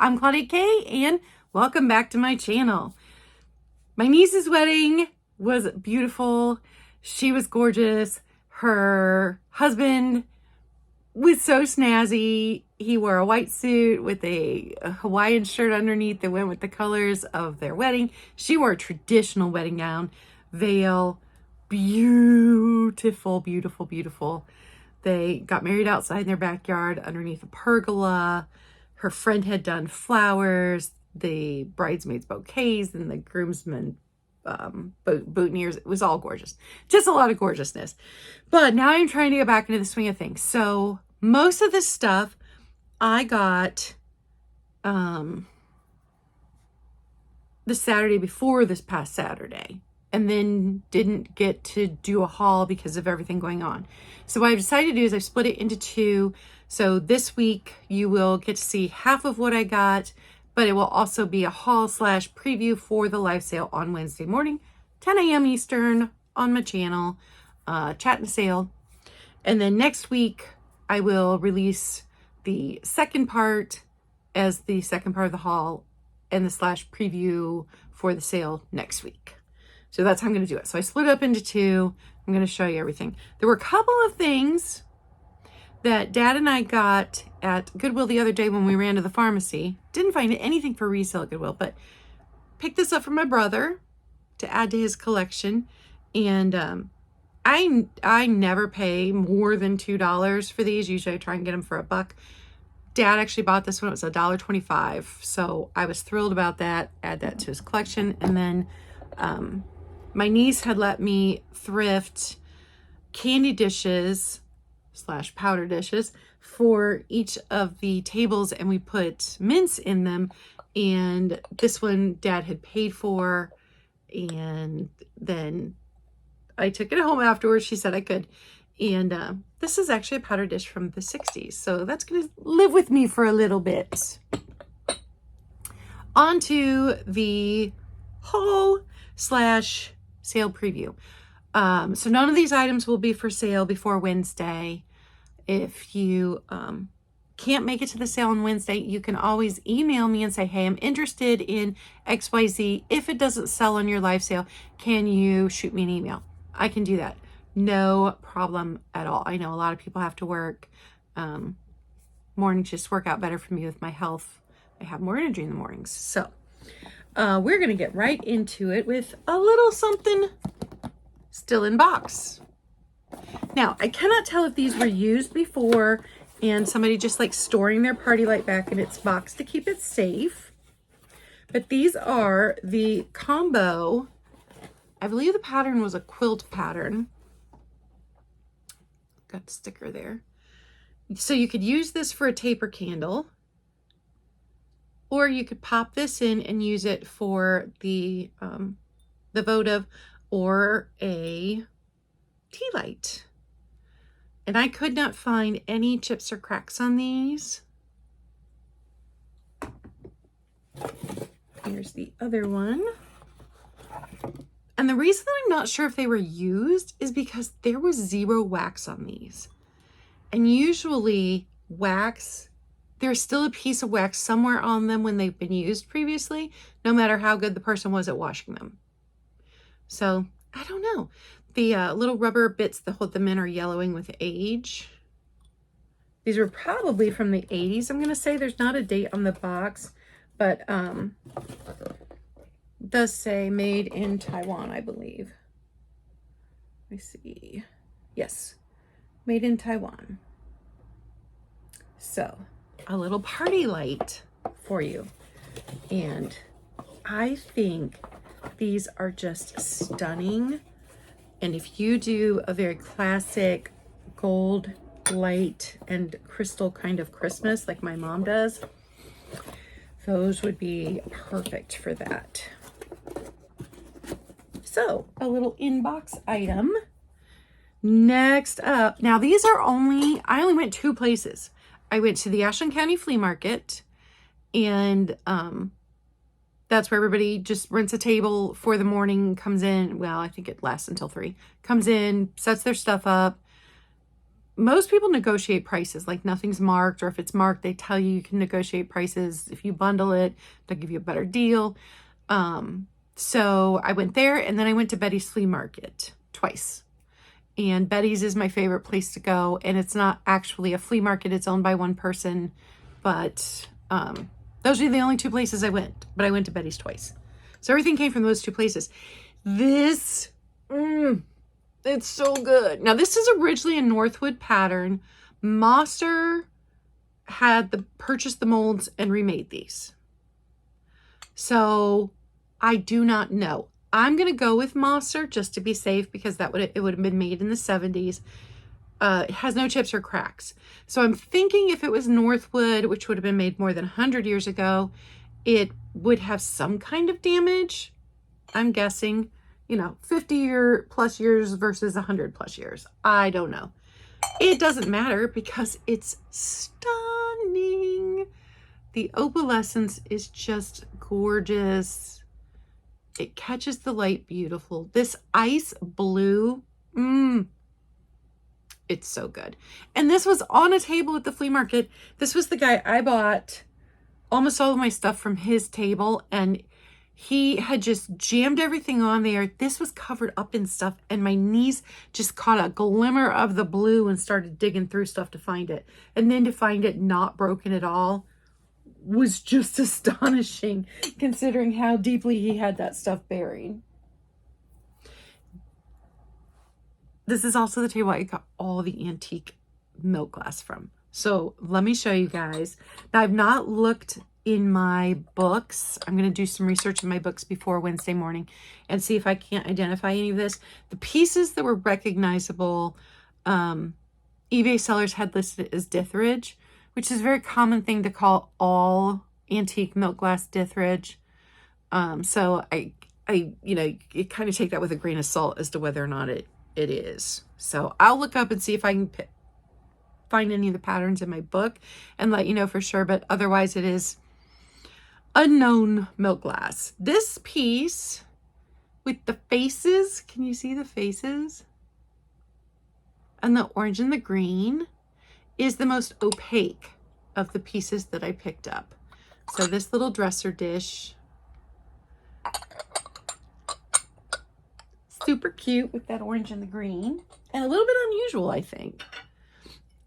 I'm Claudia Kay, and welcome back to my channel. My niece's wedding was beautiful. She was gorgeous. Her husband was so snazzy. He wore a white suit with a Hawaiian shirt underneath that went with the colors of their wedding. She wore a traditional wedding gown, veil, beautiful, beautiful, beautiful. They got married outside in their backyard underneath a pergola. Her friend had done flowers, the bridesmaids bouquets, and the groomsmen boutonnieres. It was all gorgeous. Just a lot of gorgeousness. But now I'm trying to get back into the swing of things. So most of this stuff I got the Saturday before this past Saturday, and then didn't get to do a haul because of everything going on. So what I've decided to do is I've split it into two. So this week you will get to see half of what I got, but it will also be a haul / preview for the live sale on Wednesday morning, 10 a.m. Eastern on my channel, Chat and Sale. And then next week I will release the second part as the second part of the haul and the / preview for the sale next week. So that's how I'm going to do it. So I split it up into two. I'm going to show you everything. There were a couple of things that Dad and I got at Goodwill the other day when we ran to the pharmacy. Didn't find anything for resale at Goodwill, but picked this up for my brother to add to his collection. And I never pay more than $2 for these. Usually I try and get them for $1. Dad actually bought this one. It was $1.25. So I was thrilled about that. Add that to his collection. And then my niece had let me thrift candy dishes / powder dishes for each of the tables, and we put mints in them. And this one Dad had paid for, and then I took it home afterwards. She said I could. And this is actually a powder dish from the 60s. So that's going to live with me for a little bit. On to the haul / sale preview. So none of these items will be for sale before Wednesday. If you can't make it to the sale on Wednesday, you can always email me and say, hey, I'm interested in XYZ. If it doesn't sell on your live sale, can you shoot me an email? I can do that. No problem at all. I know a lot of people have to work. Mornings just work out better for me with my health. I have more energy in the mornings. So we're going to get right into it with a little something still in box. Now, I cannot tell if these were used before and somebody just like storing their party light back in its box to keep it safe. But these are the combo. I believe the pattern was a quilt pattern. Got the sticker there. So you could use this for a taper candle, or you could pop this in and use it for the votive or a tea light. And I could not find any chips or cracks on these. Here's the other one. And the reason that I'm not sure if they were used is because there was 0 wax on these. And usually wax, there's still a piece of wax somewhere on them when they've been used previously, no matter how good the person was at washing them. So I don't know. The little rubber bits that hold them in are yellowing with age. These were probably from the 80s. I'm going to say there's not a date on the box, but it does say made in Taiwan, I believe. Let me see. Yes, made in Taiwan. So a little party light for you. And I think these are just stunning. And if you do a very classic gold, light, and crystal kind of Christmas like my mom does, those would be perfect for that. So a little inbox item. Next up, now these are I only went 2 places. I went to the Ashland County Flea Market, and that's where everybody just rents a table for the morning, comes in. Well, I think it lasts until 3. Comes in, sets their stuff up, most people negotiate prices, like nothing's marked, or if it's marked, they tell you can negotiate prices. If you bundle it, they'll give you a better deal. So I went there, and then I went to Betty's Flea Market twice. And Betty's is my favorite place to go, and it's not actually a flea market. It's owned by one person, but those are the only two places I went, but I went to Betty's twice. So everything came from those two places. This, it's so good. Now, this is originally a Northwood pattern. Moster had purchased the molds and remade these. So I do not know. I'm going to go with Moster just to be safe, because it would have been made in the 70s. It has no chips or cracks. So I'm thinking if it was Northwood, which would have been made more than 100 years ago, it would have some kind of damage. I'm guessing, 50 plus years versus 100 plus years. I don't know. It doesn't matter because it's stunning. The opalescence is just gorgeous. It catches the light beautiful. This ice blue, it's so good. And this was on a table at the flea market. This was the guy I bought almost all of my stuff from his table, and he had just jammed everything on there. This was covered up in stuff, and my niece just caught a glimmer of the blue and started digging through stuff to find it. And then to find it not broken at all was just astonishing, considering how deeply he had that stuff buried. This is also the table I got all the antique milk glass from. So let me show you guys. Now, I've not looked in my books. I'm going to do some research in my books before Wednesday morning and see if I can't identify any of this. The pieces that were recognizable, eBay sellers had listed as Dithridge, which is a very common thing to call all antique milk glass Dithridge. So I you kind of take that with a grain of salt as to whether or not it is. So I'll look up and see if I can find any of the patterns in my book and let you know for sure. But otherwise, it is unknown milk glass. This piece with the faces, can you see the faces? And the orange and the green is the most opaque of the pieces that I picked up. So this little dresser dish, super cute with that orange and the green, and a little bit unusual, I think.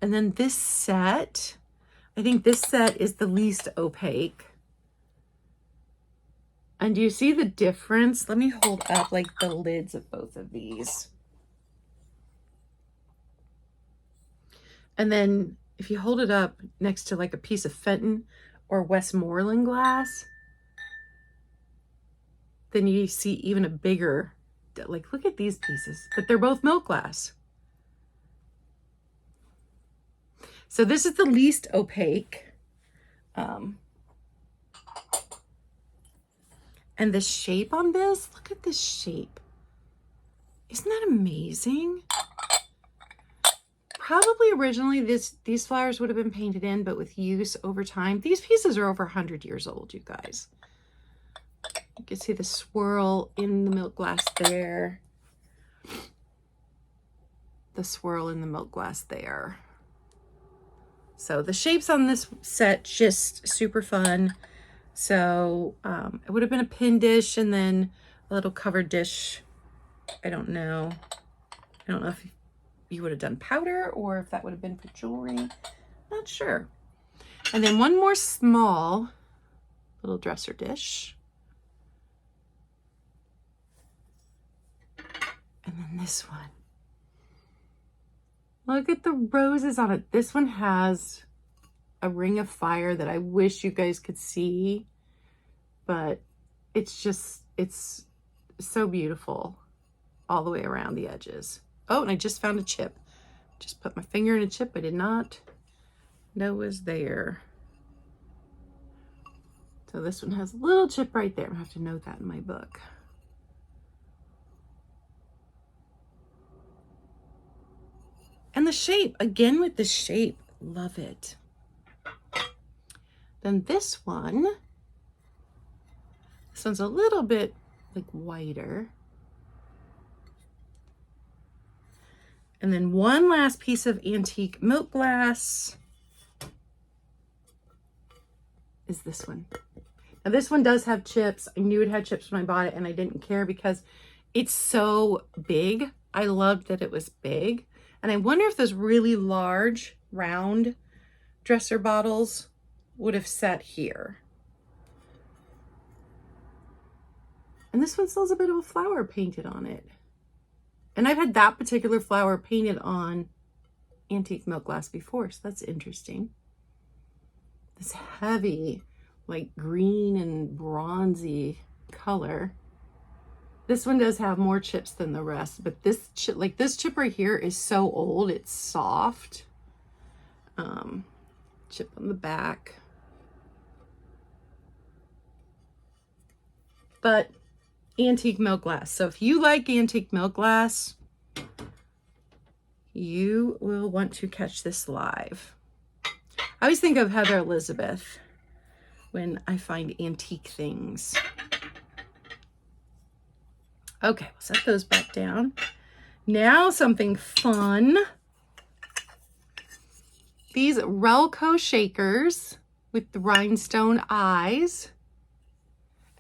And then this set, I think this set is the least opaque. And do you see the difference? Let me hold up like the lids of both of these. And then if you hold it up next to like a piece of Fenton or Westmoreland glass, then you see even a bigger, like look at these pieces, but they're both milk glass. So this is the least opaque. And the shape on this, look at this shape. Isn't that amazing? Probably originally these flowers would have been painted in, but with use over time, these pieces are over 100 years old, you guys. You can see the swirl in the milk glass there. The swirl in the milk glass there. So the shapes on this set, just super fun. So it would have been a pin dish and then a little covered dish. I don't know if you would have done powder or if that would have been for jewelry. Not sure. And then one more small little dresser dish. And then this one. Look at the roses on it. This one has a ring of fire that I wish you guys could see, but it's so beautiful all the way around the edges. Oh, and I just found a chip. Just put my finger in a chip I did not know was there. So this one has a little chip right there. I have to note that in my book. And the shape, again with the shape, love it. Then this one's a little bit like whiter. And then one last piece of antique milk glass is this one. Now this one does have chips. I knew it had chips when I bought it and I didn't care because it's so big. I loved that it was big. And I wonder if those really large, round dresser bottles would have sat here. And this one still has a bit of a flower painted on it. And I've had that particular flower painted on antique milk glass before, so that's interesting. This heavy, like green and bronzy color. This one does have more chips than the rest, but this chip, like this chip right here, is so old, it's soft. Chip on the back. But antique milk glass. So if you like antique milk glass, you will want to catch this live. I always think of Heather Elizabeth when I find antique things. Okay, we'll set those back down. Now something fun. These Relco shakers with the rhinestone eyes.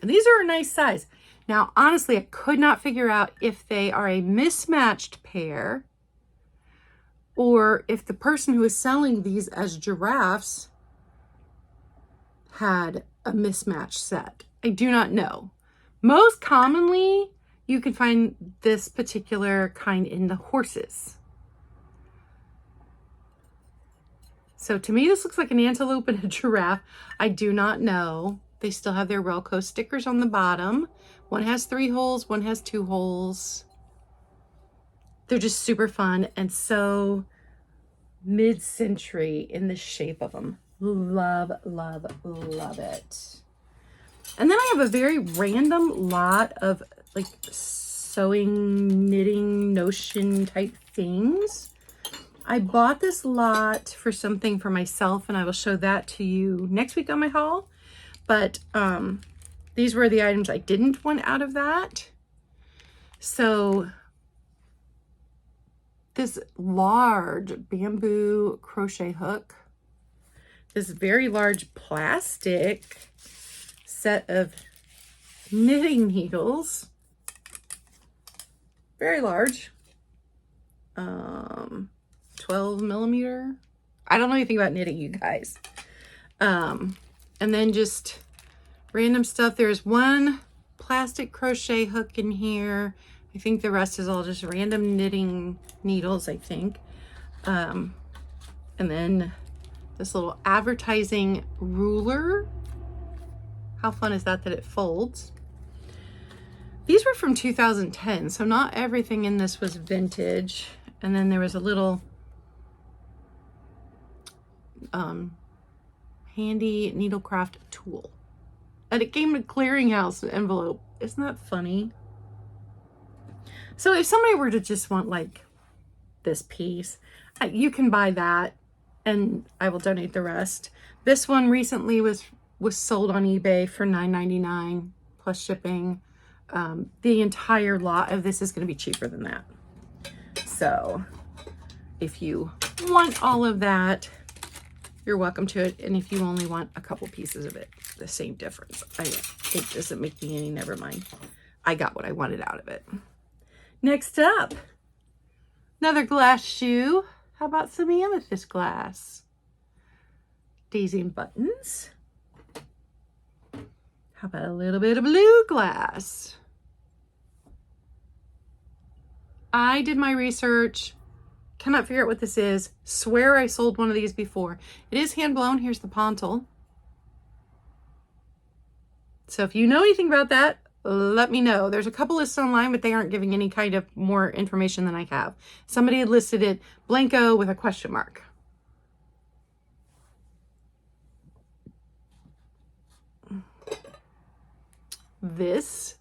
And these are a nice size. Now, honestly, I could not figure out if they are a mismatched pair or if the person who is selling these as giraffes had a mismatched set. I do not know. Most commonly, you can find this particular kind in the horses. So to me, this looks like an antelope and a giraffe. I do not know. They still have their Relco stickers on the bottom. One has 3 holes, one has 2 holes. They're just super fun and so mid-century in the shape of them. Love, love, love it. And then I have a very random lot of like sewing, knitting, notion type things. I bought this lot for something for myself and I will show that to you next week on my haul. But these were the items I didn't want out of that. So this large bamboo crochet hook, this very large plastic set of knitting needles, very large, 12 millimeter. I don't know anything about knitting, you guys. And then just random stuff. There's one plastic crochet hook in here. I think the rest is all just random knitting needles, I think. And then this little advertising ruler. How fun is that it folds? These were from 2010, so not everything in this was vintage. And then there was a little handy needlecraft tool. And it came in a clearinghouse envelope. Isn't that funny? So if somebody were to just want like this piece, you can buy that and I will donate the rest. This one recently was sold on eBay for $9.99 plus shipping. The entire lot of this is going to be cheaper than that. So if you want all of that, you're welcome to it. And if you only want a couple pieces of it, the same difference. It doesn't make me any, never mind. I got what I wanted out of it. Next up, another glass shoe. How about some amethyst glass? Daisy and buttons. How about a little bit of blue glass? I did my research. Cannot figure out what this is. Swear I sold one of these before. It is hand blown. Here's the pontil. So if you know anything about that, let me know. There's a couple lists online, but they aren't giving any kind of more information than I have. Somebody had listed it blanco with a question mark. This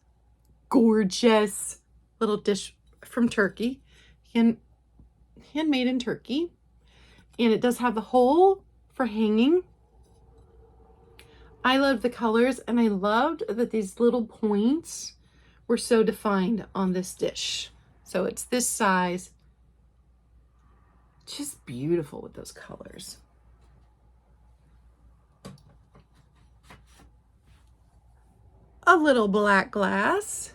gorgeous little dish from Turkey, handmade in Turkey, and it does have the hole for hanging. I loved the colors and I loved that these little points were so defined on this dish. So it's this size Just beautiful with those colors. A little black glass.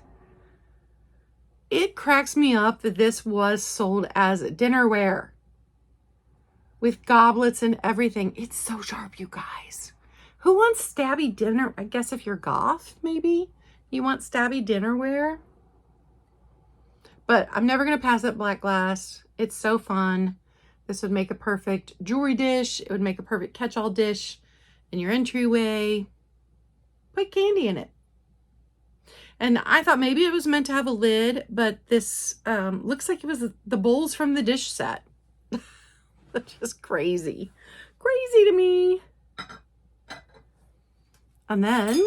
It cracks me up that this was sold as dinnerware with goblets and everything. It's so sharp, you guys. Who wants stabby dinner? I guess if you're goth, maybe you want stabby dinnerware. But I'm never going to pass up black glass. It's so fun. This would make a perfect jewelry dish. It would make a perfect catch-all dish in your entryway. Put candy in it. And I thought maybe it was meant to have a lid, but this looks like it was the bowls from the dish set. That's just crazy. Crazy to me. And then,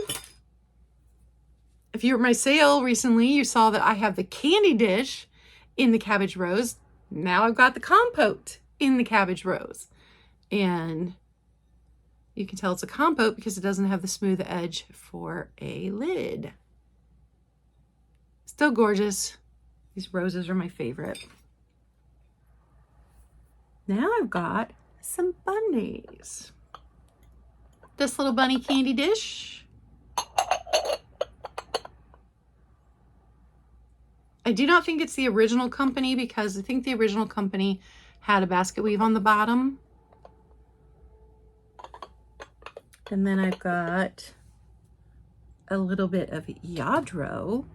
if you were at my sale recently, you saw that I have the candy dish in the cabbage rose. Now I've got the compote in the cabbage rose. And you can tell it's a compote because it doesn't have the smooth edge for a lid. Still gorgeous. These roses are my favorite. Now I've got some bunnies. This little bunny candy dish. I do not think it's the original company because I think the original company had a basket weave on the bottom. And then I've got a little bit of Yadro.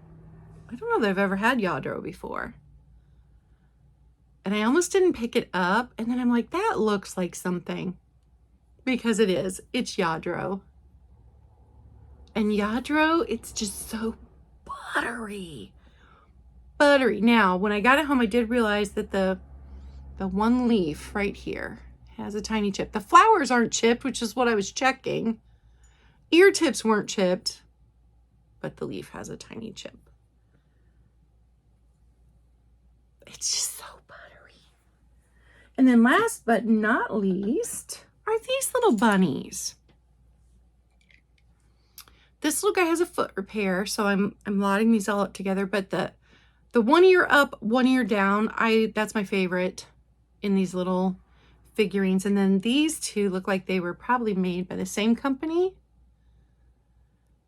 I don't know that I've ever had Yadro before. And I almost didn't pick it up. And then I'm like, that looks like something. Because it is. It's Yadro. And Yadro, it's just so buttery. Buttery. Now, when I got it home, I did realize that the one leaf right here has a tiny chip. The flowers aren't chipped, which is what I was checking. Ear tips weren't chipped, but the leaf has a tiny chip. It's just so buttery. And then last but not least are these little bunnies. This little guy has a foot repair, so I'm lotting these all up together, but the one ear up, one ear down, that's my favorite in these little figurines. And then these two look like they were probably made by the same company,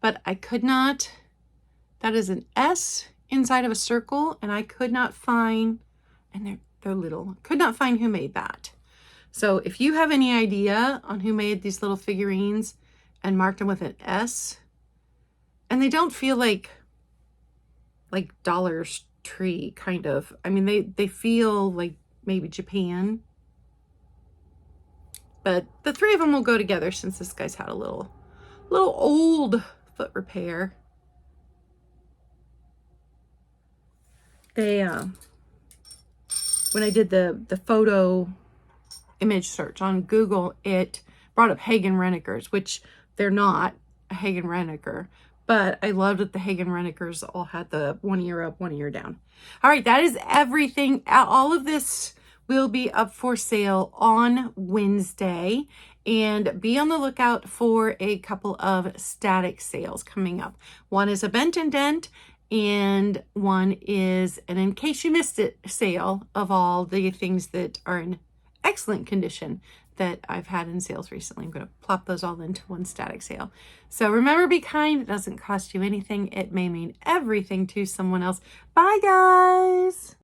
but I could not. That is an S inside of a circle, and I could not find, and they're little, could not find who made that. So if you have any idea on who made these little figurines and marked them with an S, and they don't feel like Dollar Tree kind of. I mean, they feel like maybe Japan. But the three of them will go together since this guy's had a little old foot repair. They when I did the photo image search on Google, it brought up Hagen Renekers, which they're not a Hagen Reneker. But I loved that the Hagen Renekers all had the one ear up, one ear down. All right, that is everything. All of this will be up for sale on Wednesday. And be on the lookout for a couple of static sales coming up. One is a Bent and Dent, and one is an In Case You Missed It sale of all the things that are in excellent condition that I've had in sales recently. I'm going to plop those all into one static sale. So remember, be kind. It doesn't cost you anything. It may mean everything to someone else. Bye, guys.